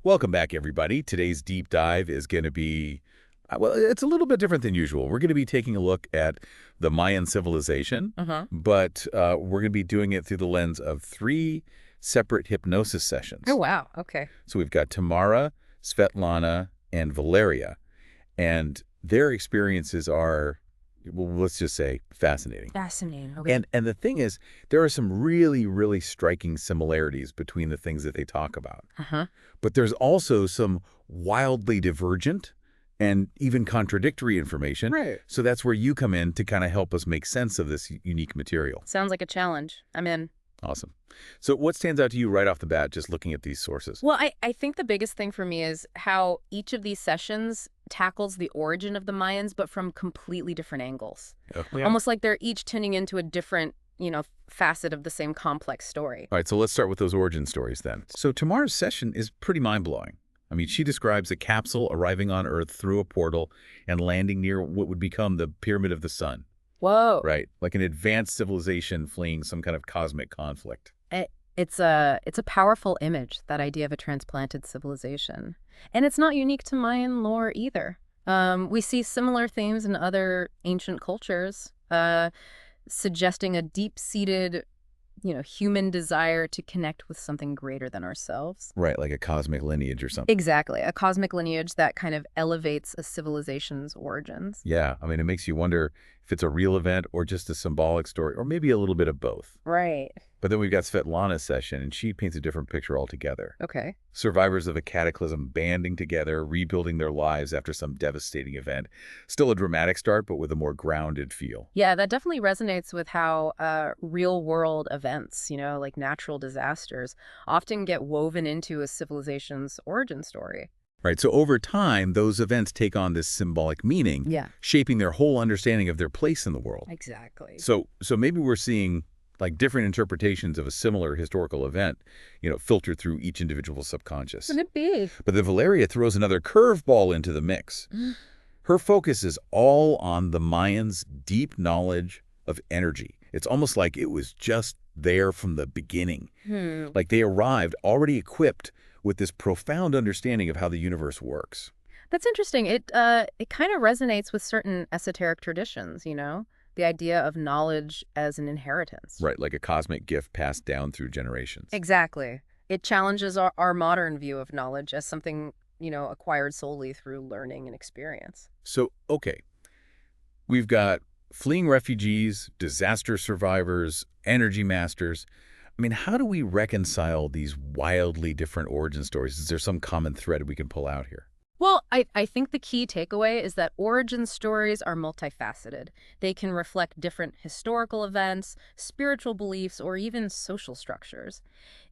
Welcome back, everybody. Today's deep dive is going to be, well, it's a little bit different than usual. We're going to be taking a look at the Mayan civilization, Uh-huh. but we're going to be doing it through the lens of three separate hypnosis Oh, sessions. wow. Okay. So we've got Tamara, Svetlana, and Valeria, and their experiences are, well, let's just say, fascinating. Fascinating. Okay. And the thing is, there are some really, really striking similarities between the things that they talk about. Uh-huh. But there's also some wildly divergent and even contradictory information. Right. So that's where you come in to kind of help us make sense of this unique material. Sounds like a challenge. I'm in. Awesome. So what stands out to you right off the bat just looking at these sources? Well, I think the biggest thing for me is how each of these sessions tackles the origin of the Mayans, but from completely different angles. Oh. Almost like they're each tuning into a different, facet of the same complex story. All right, so let's start with those origin stories then. So Tamara's session is pretty mind-blowing. I mean, she describes a capsule arriving on Earth through a portal and landing near what would become the Pyramid of the Sun. Whoa. Right, like an advanced civilization fleeing some kind of cosmic conflict. It's a powerful image, that idea of a transplanted civilization. And it's not unique to Mayan lore either. We see similar themes in other ancient cultures, suggesting a deep-seated, human desire to connect with something greater than ourselves. Right, like a cosmic lineage or something. Exactly. A cosmic lineage that kind of elevates a civilization's origins. Yeah, I mean, it makes you wonder if it's a real event or just a symbolic story, or maybe a little bit of both. Right. But then we've got Svetlana's session, and she paints a different picture altogether. Okay. Survivors of a cataclysm banding together, rebuilding their lives after some devastating event. Still a dramatic start, but with a more grounded feel. Yeah, that definitely resonates with how real-world events, like natural disasters, often get woven into a civilization's origin story. Right, so over time, those events take on this symbolic meaning, Yeah. shaping their whole understanding of their place in the world. Exactly. So maybe we're seeing like different interpretations of a similar historical event, filtered through each individual subconscious. Could it be? But then Valeria throws another curveball into the mix. Her focus is all on the Mayans' deep knowledge of energy. It's almost like it was just there from the beginning. Like they arrived already equipped with this profound understanding of how the universe works. That's interesting. It kind of resonates with certain esoteric traditions, the idea of knowledge as an inheritance. Right, like a cosmic gift passed down through generations. Exactly. It challenges our modern view of knowledge as something, acquired solely through learning and experience. So, okay, we've got fleeing refugees, disaster survivors, energy masters. I mean, how do we reconcile these wildly different origin stories? Is there some common thread we can pull out here? Well, I think the key takeaway is that origin stories are multifaceted. They can reflect different historical events, spiritual beliefs, or even social structures.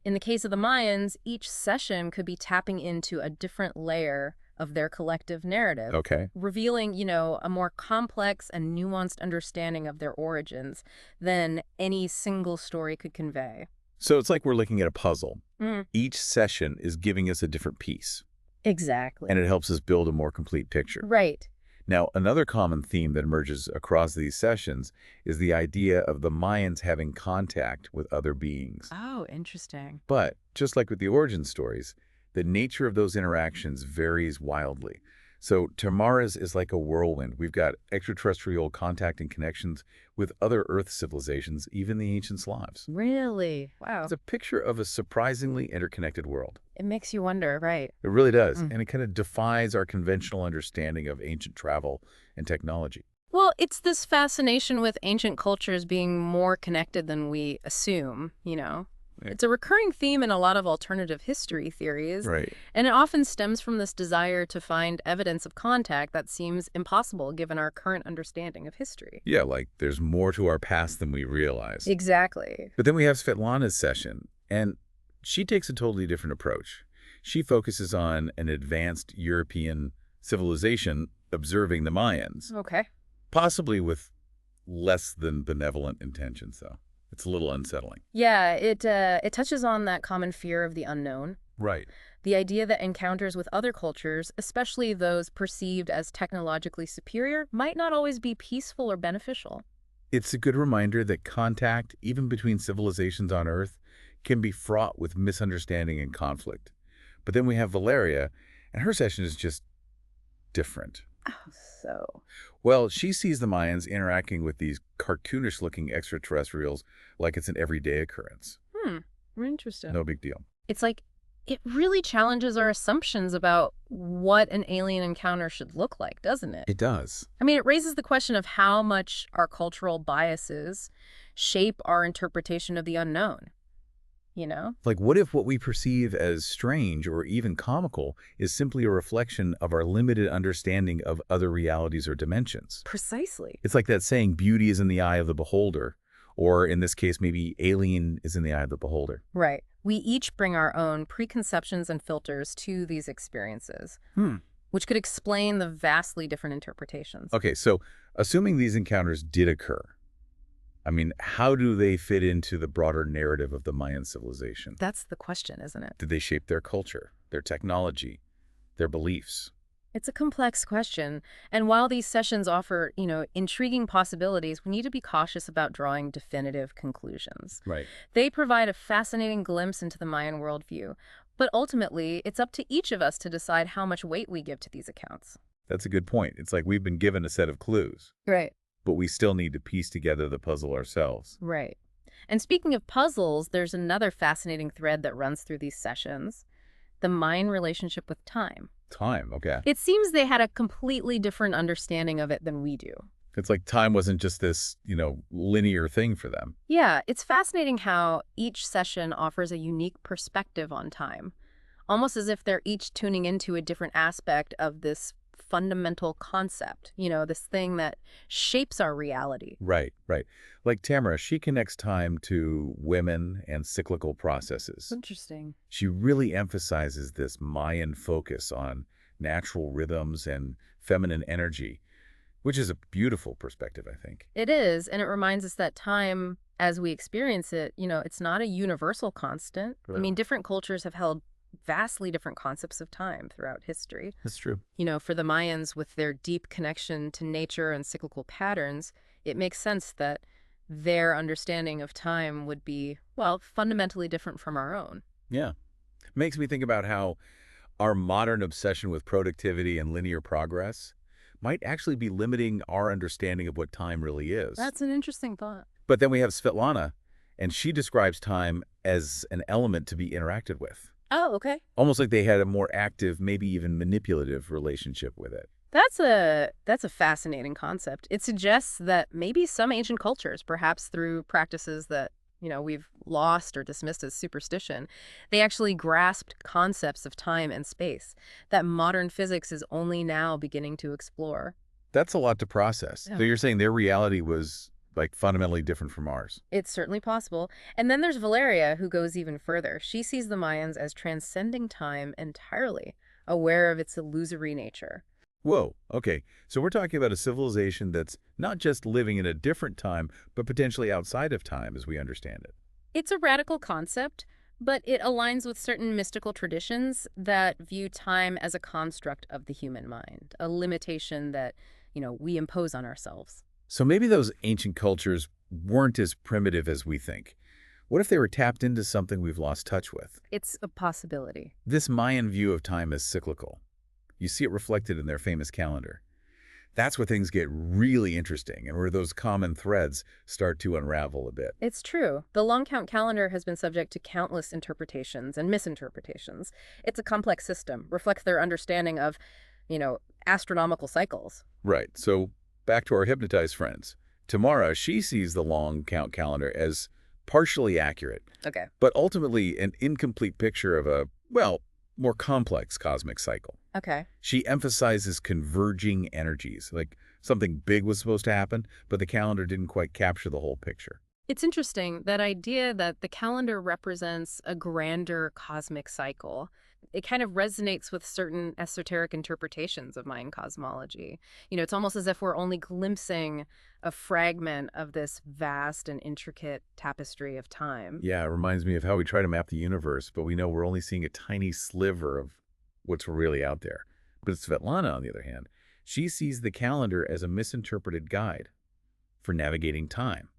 In the case of the Mayans, each session could be tapping into a different layer of their collective narrative, Okay. revealing, a more complex and nuanced understanding of their origins than any single story could convey. So it's like we're looking at a puzzle. Mm. Each session is giving us a different piece, Exactly. and it helps us build a more complete picture. Right. Now, another common theme that emerges across these sessions is the idea of the Mayans having contact with other beings. Oh, interesting. But just like with the origin stories, the nature of those interactions varies wildly. So Tamara's is like a whirlwind. We've got extraterrestrial contact and connections with other Earth civilizations, even the ancient Slavs. Really? Wow. It's a picture of a surprisingly interconnected world. It makes you wonder, right? It really does. Mm. And it kind of defies our conventional understanding of ancient travel and technology. Well, it's this fascination with ancient cultures being more connected than we assume. Yeah. It's a recurring theme in a lot of alternative history theories, Right. and it often stems from this desire to find evidence of contact that seems impossible given our current understanding of history. Yeah, like there's more to our past than we realize. Exactly. But then we have Svetlana's session, and she takes a totally different approach. She focuses on an advanced European civilization observing the Mayans, Okay. possibly with less than benevolent intentions, though. It's a little unsettling. Yeah, it touches on that common fear of the unknown. Right. The idea that encounters with other cultures, especially those perceived as technologically superior, might not always be peaceful or beneficial. It's a good reminder that contact, even between civilizations on Earth, can be fraught with misunderstanding and conflict. But then we have Valeria, and her session is just different. Oh, so. Well, she sees the Mayans interacting with these cartoonish-looking extraterrestrials like it's an everyday occurrence. Interesting. No big deal. It's like it really challenges our assumptions about what an alien encounter should look like, doesn't it? It does. I mean, it raises the question of how much our cultural biases shape our interpretation of the unknown, you know? Like, what if what we perceive as strange or even comical is simply a reflection of our limited understanding of other realities or dimensions? Precisely. It's like that saying, beauty is in the eye of the beholder, or in this case, maybe alien is in the eye of the beholder. Right. We each bring our own preconceptions and filters to these experiences, which could explain the vastly different interpretations. Okay, so assuming these encounters did occur, I mean, how do they fit into the broader narrative of the Mayan civilization? That's the question, isn't it? Did they shape their culture, their technology, their beliefs? It's a complex question, and while these sessions offer, intriguing possibilities, we need to be cautious about drawing definitive conclusions. Right. They provide a fascinating glimpse into the Mayan worldview, but ultimately, it's up to each of us to decide how much weight we give to these accounts. That's a good point. It's like we've been given a set of clues, Right. but we still need to piece together the puzzle ourselves. Right. And speaking of puzzles, there's another fascinating thread that runs through these sessions: the Mayan relationship with time. Time, okay. It seems they had a completely different understanding of it than we do. It's like time wasn't just this, linear thing for them. Yeah, it's fascinating how each session offers a unique perspective on time, almost as if they're each tuning into a different aspect of this fundamental concept, this thing that shapes our reality. Right, right. Like Tamara, she connects time to women and cyclical processes. Interesting. She really emphasizes this Mayan focus on natural rhythms and feminine energy, which is a beautiful perspective, I think. It is, and it reminds us that time, as we experience it, it's not a universal constant. I mean, different cultures have held vastly different concepts of time throughout history. That's true. For the Mayans, with their deep connection to nature and cyclical patterns, it makes sense that their understanding of time would be, well, fundamentally different from our own. Yeah. Makes me think about how our modern obsession with productivity and linear progress might actually be limiting our understanding of what time really is. That's an interesting thought. But then we have Svetlana, and she describes time as an element to be interacted with. Oh, okay. Almost like they had a more active, maybe even manipulative relationship with it. That's a fascinating concept. It suggests that maybe some ancient cultures, perhaps through practices that, we've lost or dismissed as superstition, they actually grasped concepts of time and space that modern physics is only now beginning to explore. That's a lot to process. Yeah. So you're saying their reality was like fundamentally different from ours. It's certainly possible. And then there's Valeria, who goes even further. She sees the Mayans as transcending time entirely, aware of its illusory nature. Whoa, okay. So we're talking about a civilization that's not just living in a different time, but potentially outside of time as we understand it. It's a radical concept, but it aligns with certain mystical traditions that view time as a construct of the human mind, a limitation that, we impose on ourselves. So maybe those ancient cultures weren't as primitive as we think. What if they were tapped into something we've lost touch with? It's a possibility. This Mayan view of time is cyclical. You see it reflected in their famous calendar. That's where things get really interesting and where those common threads start to unravel a bit. It's true. The long count calendar has been subject to countless interpretations and misinterpretations. It's a complex system, reflects their understanding of, astronomical cycles. Right. So back to our hypnotized friends. Tamara, she sees the long count calendar as partially accurate, Okay. but ultimately an incomplete picture of a, well, more complex cosmic cycle. Okay. She emphasizes converging energies, like something big was supposed to happen, but the calendar didn't quite capture the whole picture. It's interesting, that idea that the calendar represents a grander cosmic cycle. It kind of resonates with certain esoteric interpretations of Mayan cosmology. It's almost as if we're only glimpsing a fragment of this vast and intricate tapestry of time. Yeah, it reminds me of how we try to map the universe, but we know we're only seeing a tiny sliver of what's really out there. But Svetlana, on the other hand, she sees the calendar as a misinterpreted guide for navigating time,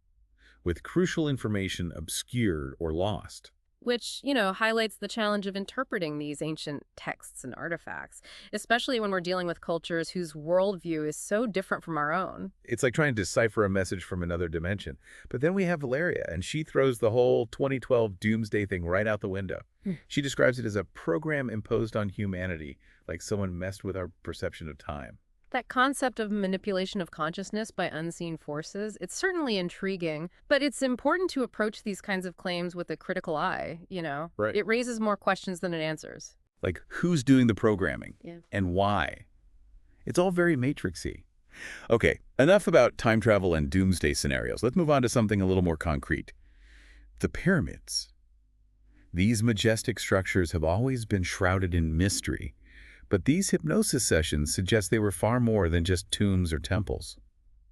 with crucial information obscured or lost. which, you know, highlights the challenge of interpreting these ancient texts and artifacts, especially when we're dealing with cultures whose worldview is so different from our own. It's like trying to decipher a message from another dimension. But then we have Valeria, and she throws the whole 2012 doomsday thing right out the window. Hmm. She describes it as a program imposed on humanity, like someone messed with our perception of time. That concept of manipulation of consciousness by unseen forces, it's certainly intriguing, but it's important to approach these kinds of claims with a critical eye, you know? Right. It raises more questions than it answers. Like, who's doing the programming? Yeah. And why? It's all very matrixy. Okay, enough about time travel and doomsday scenarios. Let's move on to something a little more concrete. The pyramids. These majestic structures have always been shrouded in mystery, but these hypnosis sessions suggest they were far more than just tombs or temples.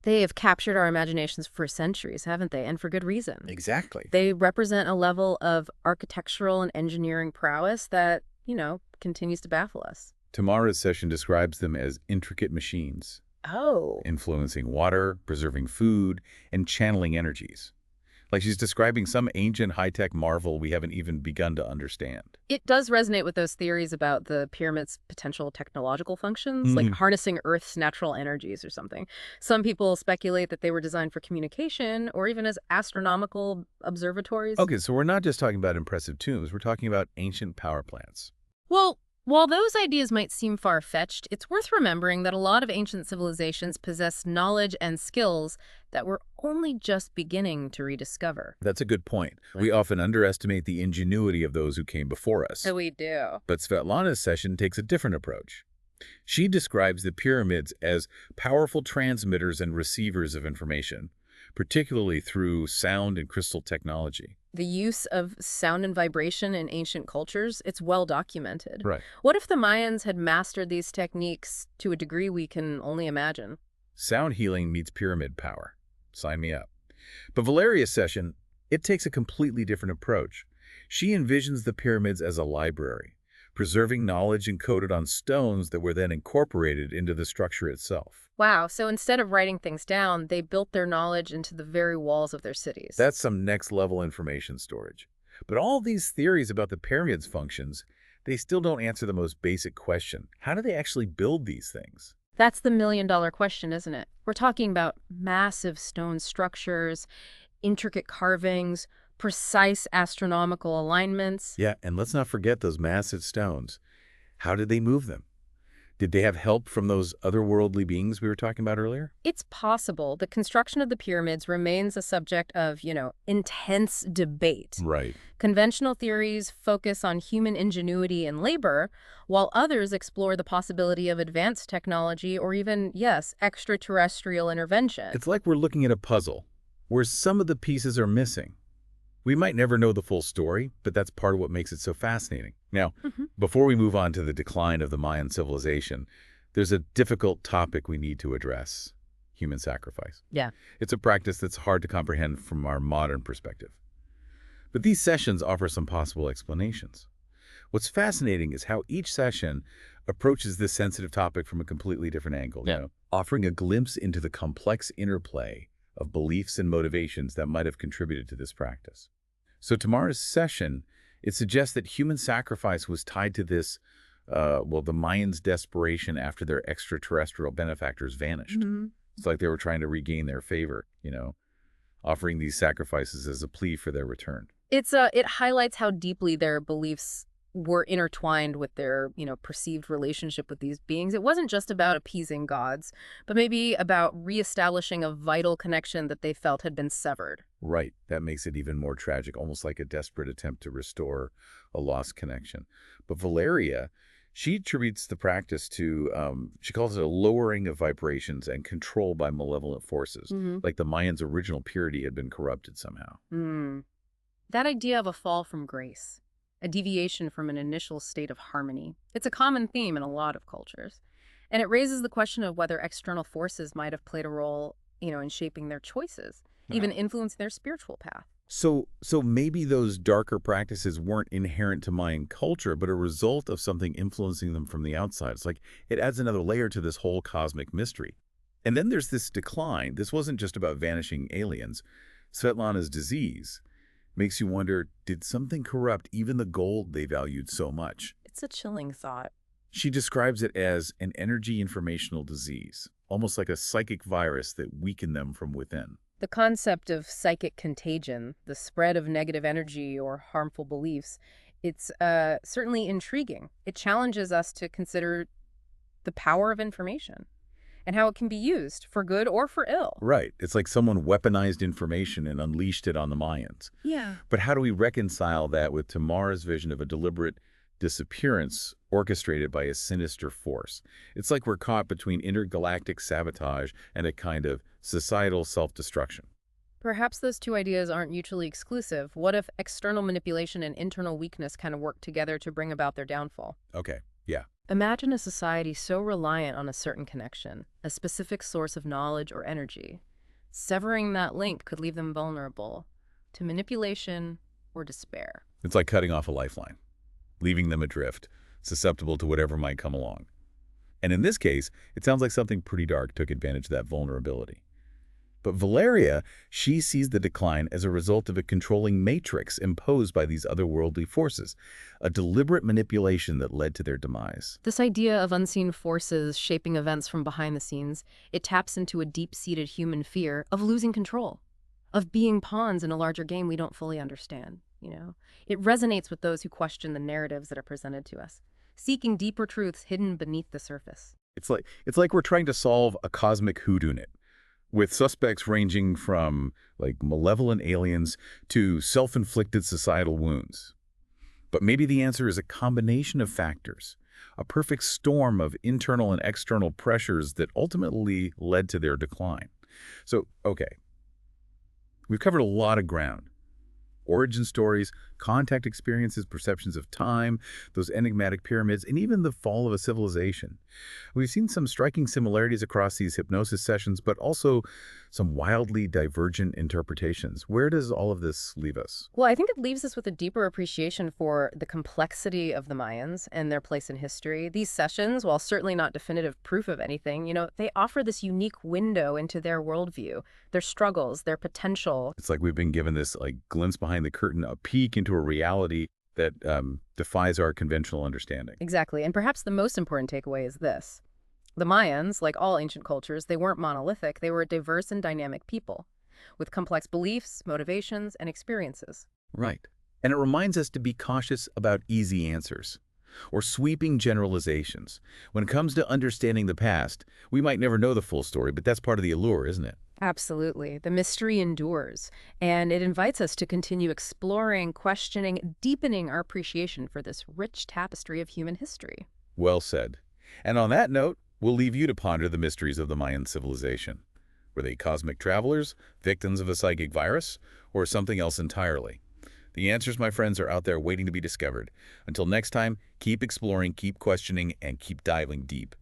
They have captured our imaginations for centuries, haven't they? And for good reason. Exactly. They represent a level of architectural and engineering prowess that, you know, continues to baffle us. Tamara's session describes them as intricate machines, Oh. influencing water, preserving food, and channeling energies. Like she's describing some ancient high-tech marvel we haven't even begun to understand. It does resonate with those theories about the pyramid's potential technological functions, like harnessing Earth's natural energies or something. Some people speculate that they were designed for communication or even as astronomical observatories. Okay, so we're not just talking about impressive tombs, we're talking about ancient power plants. Well, while those ideas might seem far-fetched, it's worth remembering that a lot of ancient civilizations possess knowledge and skills that we're only just beginning to rediscover. That's a good point. We often underestimate the ingenuity of those who came before us. So we do. But Svetlana's session takes a different approach. She describes the pyramids as powerful transmitters and receivers of information, particularly through sound and crystal technology. The use of sound and vibration in ancient cultures, it's well documented. Right. What if the Mayans had mastered these techniques to a degree we can only imagine? Sound healing meets pyramid power. Sign me up. But Valeria's session, it takes a completely different approach. She envisions the pyramids as a library, preserving knowledge encoded on stones that were then incorporated into the structure itself. Wow, so instead of writing things down, they built their knowledge into the very walls of their cities. That's some next-level information storage. But all these theories about the pyramids' functions, they still don't answer the most basic question. How do they actually build these things? That's the million-dollar question, isn't it? We're talking about massive stone structures, intricate carvings, precise astronomical alignments. Yeah, and let's not forget those massive stones. How did they move them? Did they have help from those otherworldly beings we were talking about earlier? It's possible. The construction of the pyramids remains a subject of, you know, intense debate. Right. Conventional theories focus on human ingenuity and labor, while others explore the possibility of advanced technology or even, yes, extraterrestrial intervention. It's like we're looking at a puzzle where some of the pieces are missing. We might never know the full story, but that's part of what makes it so fascinating. Now, before we move on to the decline of the Mayan civilization, there's a difficult topic we need to address: human sacrifice. Yeah. It's a practice that's hard to comprehend from our modern perspective. But these sessions offer some possible explanations. What's fascinating is how each session approaches this sensitive topic from a completely different angle, offering a glimpse into the complex interplay of beliefs and motivations that might have contributed to this practice. So tomorrow's session, it suggests that human sacrifice was tied to this, the Mayans' desperation after their extraterrestrial benefactors vanished. It's like they were trying to regain their favor, offering these sacrifices as a plea for their return. It highlights how deeply their beliefs were intertwined with their, perceived relationship with these beings. It wasn't just about appeasing gods, but maybe about reestablishing a vital connection that they felt had been severed. Right. That makes it even more tragic, almost like a desperate attempt to restore a lost connection. But Valeria, she attributes the practice to, she calls it a lowering of vibrations and control by malevolent forces, like the Mayans' original purity had been corrupted somehow. That idea of a fall from grace, a deviation from an initial state of harmony. It's a common theme in a lot of cultures. And it raises the question of whether external forces might have played a role, in shaping their choices, even influencing their spiritual path. So maybe those darker practices weren't inherent to Mayan culture, but a result of something influencing them from the outside. It's like it adds another layer to this whole cosmic mystery. And then there's this decline. This wasn't just about vanishing aliens. Svetlana's disease. Makes you wonder, did something corrupt even the gold they valued so much? It's a chilling thought. She describes it as an energy informational disease, almost like a psychic virus that weakened them from within. The concept of psychic contagion, the spread of negative energy or harmful beliefs, it's certainly intriguing. It challenges us to consider the power of information and how it can be used for good or for ill. Right. It's like someone weaponized information and unleashed it on the Mayans. Yeah. But how do we reconcile that with Tamara's vision of a deliberate disappearance orchestrated by a sinister force? It's like we're caught between intergalactic sabotage and a kind of societal self-destruction. Perhaps those two ideas aren't mutually exclusive. What if external manipulation and internal weakness kind of work together to bring about their downfall? Okay, yeah. Imagine a society so reliant on a certain connection, a specific source of knowledge or energy. Severing that link could leave them vulnerable to manipulation or despair. It's like cutting off a lifeline, leaving them adrift, susceptible to whatever might come along. And in this case, it sounds like something pretty dark took advantage of that vulnerability. But Valeria, she sees the decline as a result of a controlling matrix imposed by these otherworldly forces, a deliberate manipulation that led to their demise. This idea of unseen forces shaping events from behind the scenes, it taps into a deep-seated human fear of losing control, of being pawns in a larger game we don't fully understand, you know? It resonates with those who question the narratives that are presented to us, seeking deeper truths hidden beneath the surface. It's like we're trying to solve a cosmic whodunit, with suspects ranging from, like, malevolent aliens to self-inflicted societal wounds. But maybe the answer is a combination of factors, a perfect storm of internal and external pressures that ultimately led to their decline. So, okay, we've covered a lot of ground. Origin stories, contact experiences, perceptions of time, those enigmatic pyramids, and even the fall of a civilization. We've seen some striking similarities across these hypnosis sessions, but also some wildly divergent interpretations. Where does all of this leave us? Well, I think it leaves us with a deeper appreciation for the complexity of the Mayans and their place in history. These sessions, while certainly not definitive proof of anything, they offer this unique window into their worldview, their struggles, their potential. It's like we've been given this glimpse behind the curtain, a peek into a reality that defies our conventional understanding. Exactly. And perhaps the most important takeaway is this. The Mayans, like all ancient cultures, they weren't monolithic. They were a diverse and dynamic people with complex beliefs, motivations, and experiences. Right. And it reminds us to be cautious about easy answers or sweeping generalizations. When it comes to understanding the past, we might never know the full story, but that's part of the allure, isn't it? Absolutely. The mystery endures, and it invites us to continue exploring, questioning, deepening our appreciation for this rich tapestry of human history. Well said. And on that note, we'll leave you to ponder the mysteries of the Mayan civilization. Were they cosmic travelers, victims of a psychic virus, or something else entirely? The answers, my friends, are out there waiting to be discovered. Until next time, keep exploring, keep questioning, and keep diving deep.